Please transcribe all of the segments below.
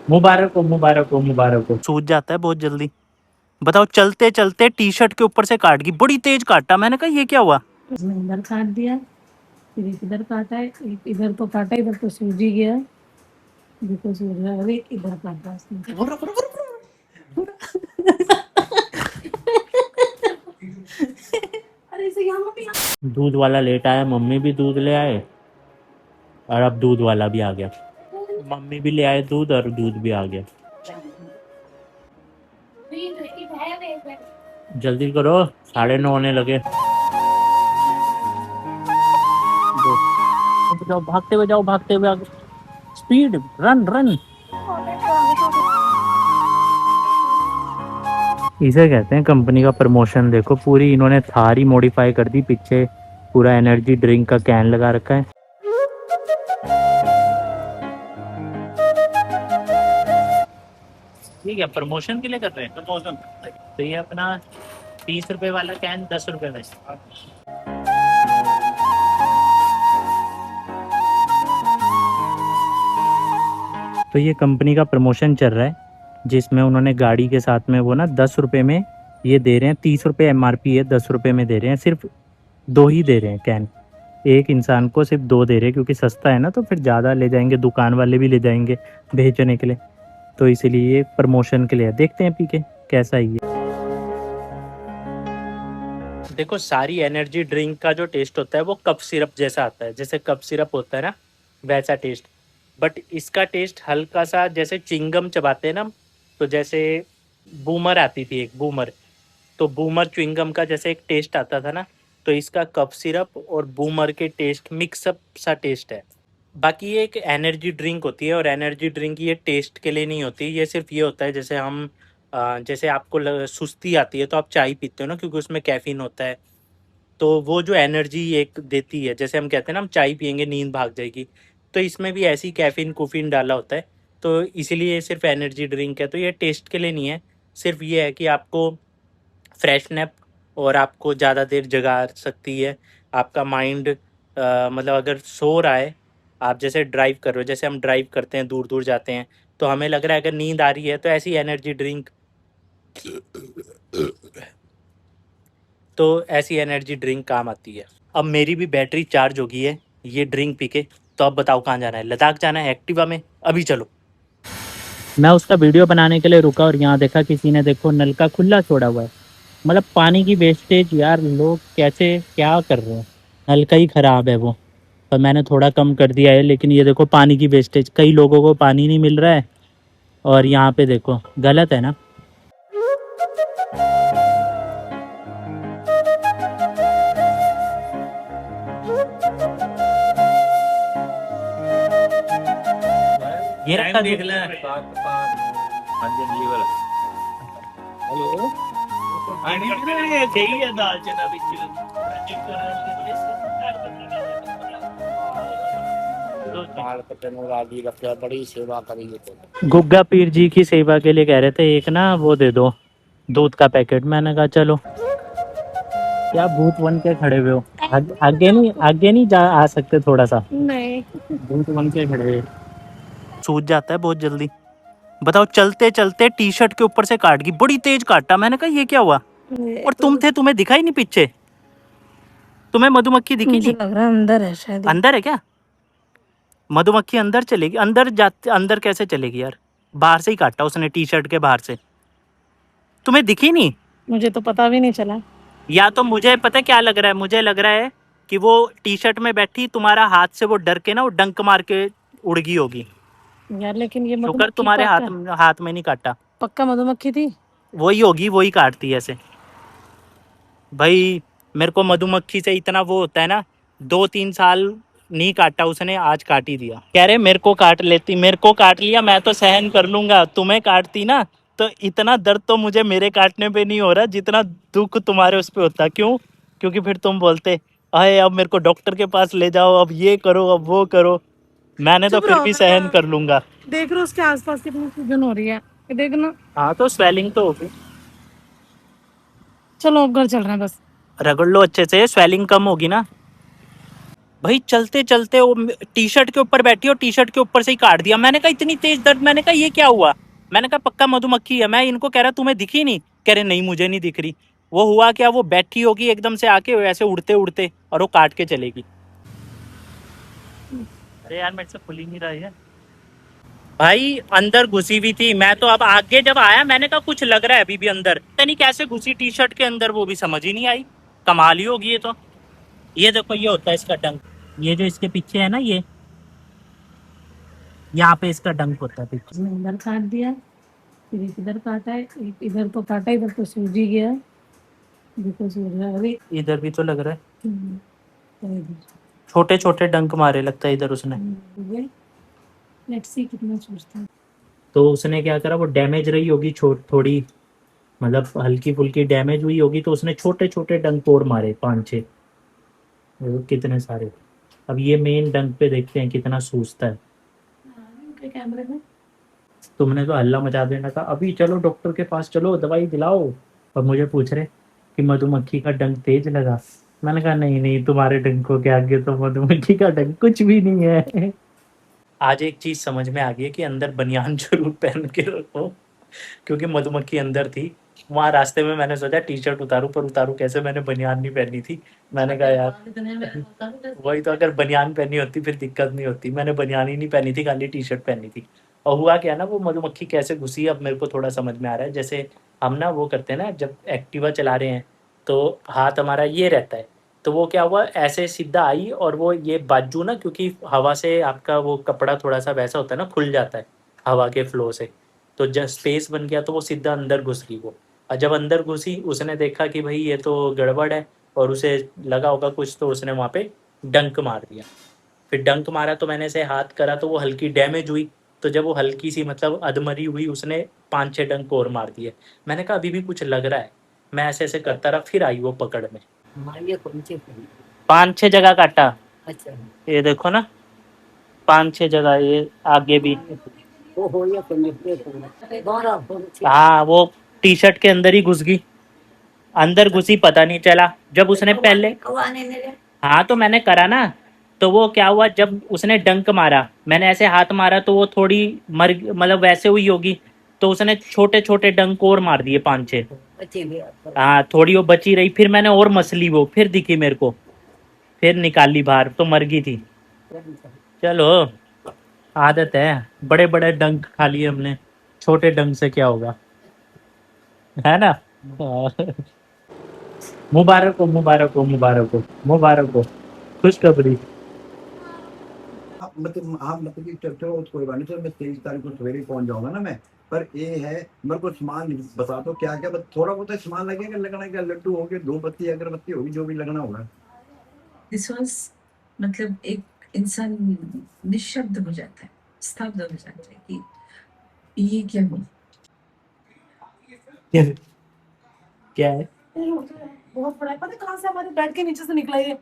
मुबारक हो मुबारक हो मुबारक हो। सूज जाता है बहुत जल्दी। बताओ, चलते चलते टी शर्ट के ऊपर से काट गई, बड़ी तेज काटा। मैंने कहा ये क्या हुआ। उसने इधर काट दिया, फिर एक इधर काटा है, एक इधर तो काटा, इधर तो सूज ही गया, देखो सूज रहा है, अभी इधर काटा उसने। अरे इसे यहाँ मत यहाँ। दूध वाला लेट आया, मम्मी भी दूध ले आए और अब दूध वाला भी आ गया। मम्मी भी ले आए दूध और दूध भी आ गया। जल्दी करो, 9:30 होने लगे। जाओ, भागते हुए जाओ, भागते हुए आगे। Speed, run run. इसे कहते हैं कंपनी का प्रमोशन। देखो पूरी इन्होंने थार ही मॉडिफाई कर दी, पीछे पूरा एनर्जी ड्रिंक का कैन लगा रखा है। ठीक है, प्रमोशन के लिए कर रहे हैं प्रमोशन। तो ये अपना 30 रुपए वाला कैन 10 रुपए में। तो ये कंपनी का प्रमोशन चल रहा है, जिसमें उन्होंने गाड़ी के साथ में वो ना 10 रुपए में ये दे रहे हैं। 30 रुपए MRP है, 10 रुपए में दे रहे हैं। सिर्फ 2 ही दे रहे हैं कैन, एक इंसान को सिर्फ 2 दे रहे हैं, क्योंकि सस्ता है ना, तो फिर ज़्यादा ले जाएंगे, दुकान वाले भी ले जाएंगे बेचने के लिए। तो इसीलिए ये प्रमोशन के लिए है। देखते हैं पी के कैसा ही है। देखो, सारी एनर्जी ड्रिंक का जो टेस्ट होता है वो कप सिरप जैसा आता है। जैसे कप सिरप होता है ना, वैसा टेस्ट। बट इसका टेस्ट हल्का सा जैसे च्युइंगम चबाते हैं ना, तो जैसे बूमर आती थी एक बूमर, तो बूमर च्युइंगम का जैसे एक टेस्ट आता था ना, तो इसका कप सिरप और बूमर के टेस्ट मिक्सअप सा टेस्ट है। बाकी ये एक एनर्जी ड्रिंक होती है, और एनर्जी ड्रिंक ये टेस्ट के लिए नहीं होती। ये सिर्फ ये होता है, जैसे हम जैसे आपको सुस्ती आती है तो आप चाय पीते हो ना, क्योंकि उसमें कैफीन होता है। तो वो जो एनर्जी एक देती है, जैसे हम कहते हैं ना हम चाय पियेंगे नींद भाग जाएगी, तो इसमें भी ऐसी कैफीन कुफीन डाला होता है। तो इसीलिए ये सिर्फ एनर्जी ड्रिंक है। तो ये टेस्ट के लिए नहीं है, सिर्फ ये है कि आपको फ्रेशनेप और आपको ज़्यादा देर जगा सकती है। आपका माइंड मतलब अगर सो रहा है, आप जैसे ड्राइव कर रहे हो, जैसे हम ड्राइव करते हैं दूर दूर जाते हैं, तो हमें लग रहा है अगर नींद आ रही है, तो ऐसी एनर्जी ड्रिंक ऐसी एनर्जी ड्रिंक काम आती है। अब मेरी भी बैटरी चार्ज हो गई है ये ड्रिंक पी के। तो अब बताओ कहाँ जाना है? लद्दाख जाना है एक्टिवा में, अभी चलो। मैं उसका वीडियो बनाने के लिए रुका और यहाँ देखा किसी ने, देखो नल का खुला छोड़ा हुआ है। मतलब पानी की वेस्टेज यार, लोग कैसे क्या कर रहे हैं। नल का ही ख़राब है वो, पर मैंने थोड़ा कम कर दिया है। लेकिन ये देखो पानी की वेस्टेज, कई लोगों को पानी नहीं मिल रहा है, और यहाँ पे देखो गलत है ना। ये रखा देख ले। हेलो, बड़ी सेवा करेंगे। गुग्गा पीर जी की सेवा के लिए कह रहे थे एक ना वो दे दो, दूध का पैकेट। मैंने कहा चलो। क्या भूत बन के खड़े हुए हो? आगे नहीं जा आ सकते थोड़ा सा? नहीं, भूत बन के खड़े हुए। सूज जाता है बहुत जल्दी। बताओ, चलते चलते टी शर्ट के ऊपर से काट गई, बड़ी तेज काटा। मैंने कहा ये क्या हुआ। और तुम थे, तुम्हें दिखा ही नहीं पीछे? तुम्हें मधुमक्खी दिखी मुझे नहीं? लग रहा है अंदर है शायद। अंदर है क्या? मधुमक्खी अंदर चलेगी? अंदर जाते अंदर कैसे चलेगी यार? बाहर से ही काटा उसने, टी शर्ट के बाहर से। तुम्हें दिखी नहीं? मुझे तो पता भी नहीं चला। या तो मुझे पता क्या लग रहा है, मुझे लग रहा है कि वो टी शर्ट में बैठी, तुम्हारा हाथ से वो डर के ना वो डंक मार के उड़ गई होगी। यार लेकिन ये शुक्र मधुमक्खी तुम्हारे पक्का, हाथ में नहीं काटा। पक्का मधुमक्खी थी। वही होगी, वही काटती है ऐसे। भाई मेरे को मधुमक्खी से इतना वो होता है ना, 2-3 साल नहीं काटा उसने, आज काट ही दिया। कह रहे मेरे को काट लेती, मेरे को काट लिया, मैं तो सहन कर लूंगा। तुम्हें काटती ना, तो इतना दर्द तो मुझे मेरे काटने पे नहीं हो रहा जितना दुख तुम्हारे उस पे होता। क्यों? क्योंकि फिर तुम बोलते अरे अब मेरे को डॉक्टर के पास ले जाओ, अब ये करो, अब वो करो। मैंने तो चुप फिर रहो भी मेरे सहन कर को, लूंगा। देख रहे हो उसके आसपास कितनी सूजन हो रही है, ये देखना। हाँ तो स्वेलिंग तो होगी। चलो अब घर चल रहे हैं बस। रगड़ लो अच्छे से, स्वेलिंग कम होगी ना। भाई चलते चलते वो टी शर्ट के ऊपर बैठी और टी शर्ट के ऊपर से ही काट दिया। मैंने कहा इतनी तेज दर्द, मैंने कहा ये क्या हुआ। मैंने कहा पक्का मधुमक्खी है। मैं इनको कह रहा तुम्हें दिखी नहीं, कह रहे नहीं मुझे नहीं दिख रही। वो हुआ क्या, वो बैठी होगी एकदम से आके ऐसे उड़ते उड़ते और वो काट के चलेगी। अरे यार मेरे से खुल ही नहीं रहा है भाई, अंदर घुसी हुई थी। मैं तो अब आगे जब आया मैंने कहा कुछ लग रहा है अभी भी अंदर, पता नहीं कैसे घुसी टी शर्ट के अंदर, वो भी समझ ही नहीं आई। कमाल ही होगी ये तो। ये देखो ये होता है इसका डंक, ये जो इसके पीछे है ना, ये यहाँ पे इसका डंक होता है पीछे। इसने इधर काट दिया, फिर एक इधर काटा है, एक इधर को काटा, इधर तो सूज ही गया। देखो सूज रहा है अभी। इधर भी तो लग रहा है, तो इधर छोटे छोटे डंक मारे लगता है इधर उसने। लेट्स सी कितना सूझता है। तो उसने क्या करा, वो डैमेज रही होगी थोड़ी, मतलब हल्की फुल्की डैमेज हुई होगी, तो उसने छोटे छोटे डंक और मारे 5-6, वो कितने सारे। अब ये मेन डंक पे देखते हैं कितना सूझता है। उनके कैमरे में तुमने तो हल्ला मचा देना था, अभी चलो डॉक्टर के पास, चलो दवाई दिलाओ। और मुझे पूछ रहे कि मधुमक्खी का डंक तेज लगा। मैंने कहा नहीं नहीं, तुम्हारे डंकों के आगे तो मधुमक्खी का डंक कुछ भी नहीं है। आज एक चीज समझ में आ गई है कि अंदर बनियान जरूर पहन के रखो, क्योंकि मधुमक्खी अंदर थी। वहां रास्ते में मैंने सोचा टी शर्ट उतारूं, पर उतारूं कैसे, मैंने बनियान नहीं पहनी थी। मैंने कहा यार वही तो, अगर बनियान पहनी होती फिर दिक्कत नहीं होती। मैंने बनियान ही नहीं पहनी थी, खाली टी शर्ट पहनी थी। और हुआ क्या ना, वो मधुमक्खी कैसे घुसी अब मेरे को थोड़ा समझ में आ रहा है। जैसे हम ना वो करते हैं ना, जब एक्टिवा चला रहे हैं तो हाथ हमारा ये रहता है, तो वो क्या हुआ, ऐसे सीधा आई और वो ये बाजू ना, क्योंकि हवा से आपका वो कपड़ा थोड़ा सा वैसा होता है ना, खुल जाता है हवा के फ्लो से, तो जब स्पेस बन गया तो वो सीधा अंदर घुस गई वो। और जब अंदर घुसी उसने देखा कि भाई ये तो गड़बड़ है, और उसे लगा होगा कुछ, तो उसने वहाँ पे डंक मार दिया। फिर डंक मारा तो मैंने ऐसे हाथ करा तो वो हल्की डैमेज हुई। तो जब वो हल्की सी मतलब अधमरी हुई, उसने 5-6 डंक और मार दिए। मैंने कहा अभी भी कुछ लग रहा है। मैं ऐसे ऐसे करता रहा, फिर आई वो पकड़ में। मारिए कौन सी फिल्म? 5-6 जगह काटा, अच्छा। ये देखो ना, 5-6 जगह, ये आगे भी। वो हो या फिल्म पे फिल्म दोनों कौन सी? हाँ वो टी शर्ट के अंदर ही घुस गई, अंदर घुसी पता नहीं चला। जब उसने पहले, कौन है मेरे? हाँ तो मैंने करा ना, तो वो क्या हुआ, जब उसने डंक मारा मैंने ऐसे हाथ मारा तो वो थोड़ी मर, मतलब वैसे हुई होगी, तो उसने छोटे छोटे डंक और मार दिए 5-6। अच्छी भी आपको। हाँ थोड़ी वो बची रही, फिर मैंने और मसली, वो फिर दिखी मेरे को, फिर निकाली बाहर तो मर गई थी। चलो आदत है, बड़े बड़े डंक खा लिए हमने, छोटे डंक से क्या होगा, है ना। हाँ। मुबारक हो मुबारक हो मुबारक हो मुबारक हो, खुशखबरी। मतलब कि चलो कोई बात नहीं, चलो मैं 23 तारीख को सवेरे ही पहुंच जाऊंगा ना मैं। पर ये है, मेरे को सामान बता दो क्या क्या, बस थोड़ा बहुत ही सामान लगेगा, लगना क्या, लड्डू हो गए, धूप बत्ती अगरबत्ती होगी, जो भी लगना होगा। दिस वॉज मतलब एक इंसान निशब्द हो जाता है, स्तब्ध हो जाता है कि ये क्या हुआ। क्या है, बहुत बड़ा है, पता है कहाँ से हमारे बेड के नीचे से निकला ये।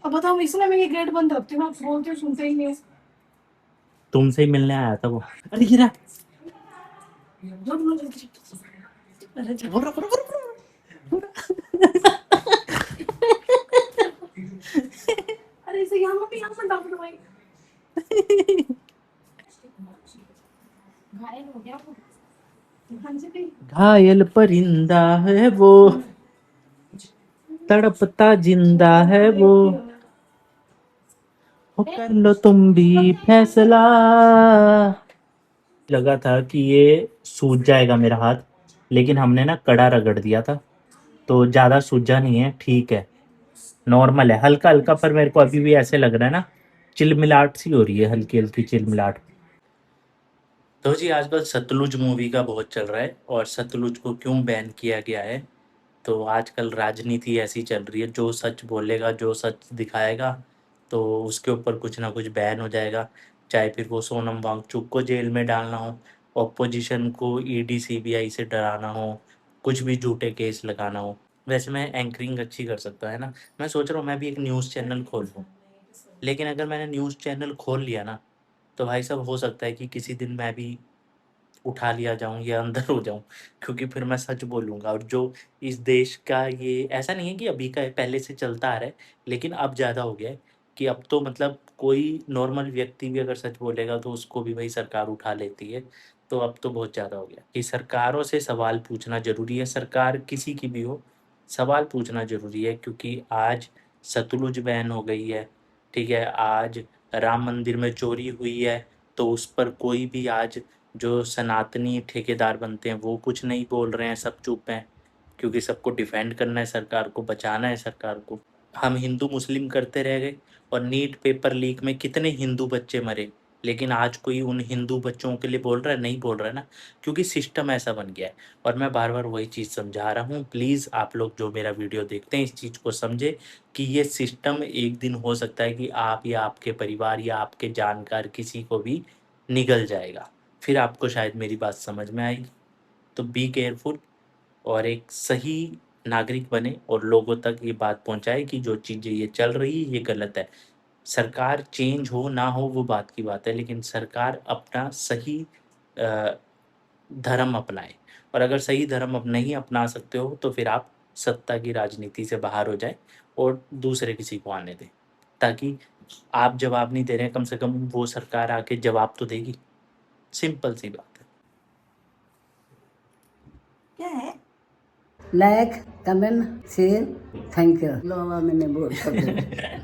अब बताओ, इसलिए मैं ये गेट बंद रखती हूँ, आप बोलते हो सुनते ही नहीं हो। तुमसे ही मिलने आया था वो। अरे गिरा, अरे अरे इसे यहाँ पर डाल दो भाई। घायल हो गया वो। हाँ जी भाई। घायल परिंदा है वो, तड़पता जिंदा है वो, हो कर लो तुम भी फैसला। लगा था कि ये सूज जाएगा मेरा हाथ, लेकिन हमने ना कड़ा रगड़ दिया था, तो ज़्यादा सूजा नहीं है, ठीक है, नॉर्मल है, हल्का हल्का, पर मेरे को अभी भी ऐसे लग रहा है ना, चिलमिलाट सी हो रही है, हल्की हल्की चिलमिलाट। तो जी आजकल सतलुज मूवी का बहुत चल रहा है, और सतलुज को क्यों बैन किया गया है। तो आजकल राजनीति ऐसी चल रही है, जो सच बोलेगा, जो सच दिखाएगा, तो उसके ऊपर कुछ ना कुछ बैन हो जाएगा। चाहे फिर वो सोनम वांगचुक को जेल में डालना हो, ऑपोजिशन को ईडी सीबीआई से डराना हो, कुछ भी झूठे केस लगाना हो। वैसे मैं एंकरिंग अच्छी कर सकता है ना, मैं सोच रहा हूँ मैं भी एक न्यूज़ चैनल खोल लूँ। लेकिन अगर मैंने न्यूज़ चैनल खोल लिया ना, तो भाई साहब हो सकता है कि किसी दिन मैं भी उठा लिया जाऊँ या अंदर हो जाऊँ, क्योंकि फिर मैं सच बोलूँगा। और जो इस देश का, ये ऐसा नहीं है कि अभी का है, पहले से चलता आ रहा है, लेकिन अब ज़्यादा हो गया है कि अब तो मतलब कोई नॉर्मल व्यक्ति भी अगर सच बोलेगा तो उसको भी भाई सरकार उठा लेती है। तो अब तो बहुत ज़्यादा हो गया कि सरकारों से सवाल पूछना ज़रूरी है, सरकार किसी की भी हो, सवाल पूछना ज़रूरी है क्योंकि आज सतलुज बैन हो गई है, ठीक है? आज राम मंदिर में चोरी हुई है, तो उस पर कोई भी आज जो सनातनी ठेकेदार बनते हैं वो कुछ नहीं बोल रहे हैं, सब चुप हैं, क्योंकि सबको डिफेंड करना है सरकार को, बचाना है सरकार को। हम हिंदू मुस्लिम करते रह गए और नीट पेपर लीक में कितने हिंदू बच्चे मरे, लेकिन आज कोई उन हिंदू बच्चों के लिए बोल रहा है? नहीं बोल रहा है ना, क्योंकि सिस्टम ऐसा बन गया है। और मैं बार-बार वही चीज़ समझा रहा हूँ, प्लीज़ आप लोग जो मेरा वीडियो देखते हैं इस चीज़ को समझें कि ये सिस्टम एक दिन हो सकता है कि आप या आपके परिवार या आपके जानकार किसी को भी निगल जाएगा। फिर आपको शायद मेरी बात समझ में आएगी। तो बी केयरफुल और एक सही नागरिक बने और लोगों तक ये बात पहुँचाए कि जो चीज़ें ये चल रही है ये गलत है। सरकार चेंज हो ना हो वो बात की बात है, लेकिन सरकार अपना सही अ, धर्म अपनाए, और अगर सही धर्म अब नहीं अपना सकते हो तो फिर आप सत्ता की राजनीति से बाहर हो जाएँ और दूसरे किसी को आने दें, ताकि आप जवाब नहीं दे रहे हैं, कम से कम वो सरकार आके जवाब तो देगी। सिंपल सी बात है। क्या है? Like, comment, share, thank you. लो मैंने बोल कर दिया।